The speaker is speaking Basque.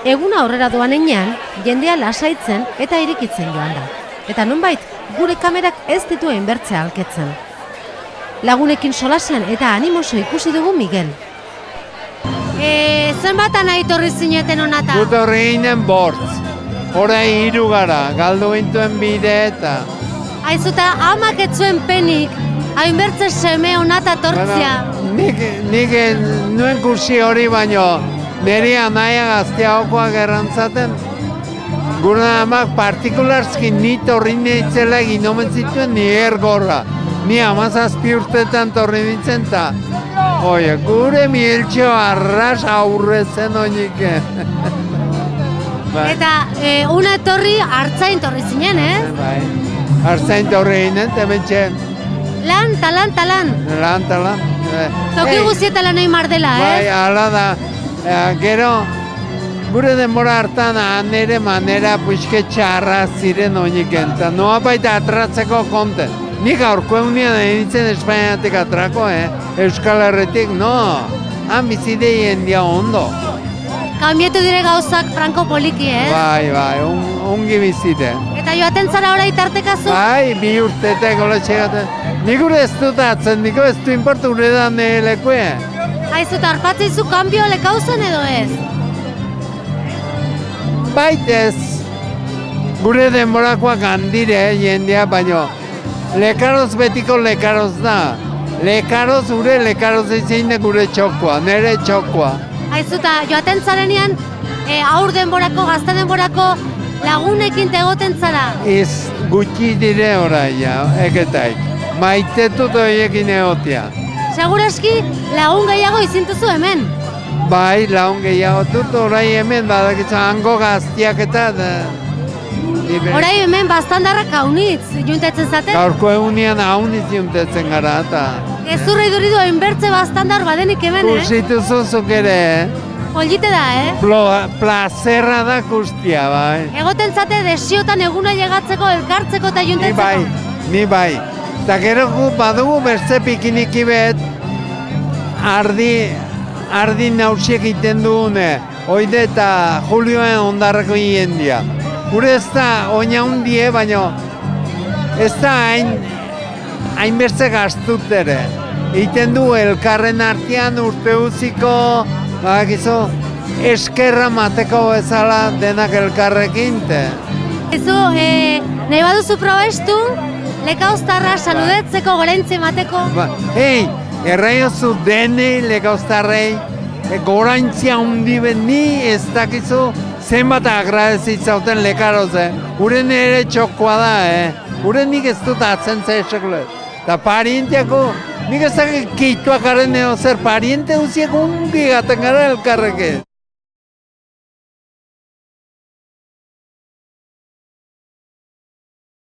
Eguna aurrera doan enean, jendea lasaitzen eta irikitzen joan da. Eta nonbait, gure kamerak ez dituen bertzea alketzen. Lagunekin solasean eta animoso ikusi dugu Miguel. Zenbatan aitorri zineten honata? Gut horri ginen bortz. Horai 3 gara, galdu gintuen bide eta... Aizuta, amak etzuen penik, hainbertze seme honata tortzia. Nik nuen kursi hori baino, niri anaia gazteagokoak errantzaten. Gure amak partikularski ni torri nintzela egin omen zituen ni ergorra. Ni 17 urtetan torri nintzen eta... Oie, gure Mieltxo arras aurrezen oinik. Eta una torri hartzain torri zinen, Bai, hartzain torri ginen, tementxe. Lan, talan. Lan. Toki guzieta lan egin mardela, Bai, ala da. Gero, gure denbora hartan nire manera puixke txarra ziren oiniken. Eta noa baita atratzeko konten. Nik aurko egunean nintzen Espainiatik atrako, Euskal Herretik, no. Han bizidei hendia ondo. Kamietu dire gauzak franko poliki, Bai, ongi bizite. Eta joaten zara orai tartekazu? Bai, 2 urtetek oletxegaten. Nik gure ez dut atzen, niko ez du importu gure da lekue. Haizu, eta arpatzeizu kanbio lekauzen edo ez? Baitez, gure denborakoak handire jendea, baino lekaroz betiko lekaroz da. Lekaroz gure lekaroz izin gure txokoa, nire txokoa. Haizu, eta joaten zarenean aur denborako, gazte denborako lagunekin tegoten zara? Ez gutxi dire orai, eketaik. Maitetut horiekin egotia. Seguraski lagun gehiago izintuzu hemen? Bai, lagun gehiago dut orai hemen, badakitza hango gaztiak eta... Orai hemen bastandarrak haunitz, juntetzen zaten? Gaurko egunean haunitz juntetzen gara eta... Gezurra iduridu hainbertze bastandar badenik hemen, Kursitu zuzuk ere, Polite da, Plazerra da kustia, bai. Egoten zate desiotan eguna llegatzeko, elkartzeko eta juntetzeko? Ni bai. Eta gero badugu berze pikiniki bet, ardi nausiek iten dugune, oide eta Julioen ondarrako hiendia. Gure ez da oina hundie, baina ez da hainbertze gaztut ere. Iten du elkarren artean urte uziko, badakizu, eskerra mateko bezala denak elkarrekin. Ezu, nahi baduzu probestu, lekauztarra saludetzeko, gorentzi mateko? Hei, erraiozu denei lekauztarrei, gorantzia hundi ben ni ez dakizu zenbat agradezitzauten lekaroze. Uren ere txokoa da, Uren nik ez dut atzen zehesekulet. Eta parienteako, nik ez dakit kituak garen zer pariente duziek ungi gaten gara elkarreke.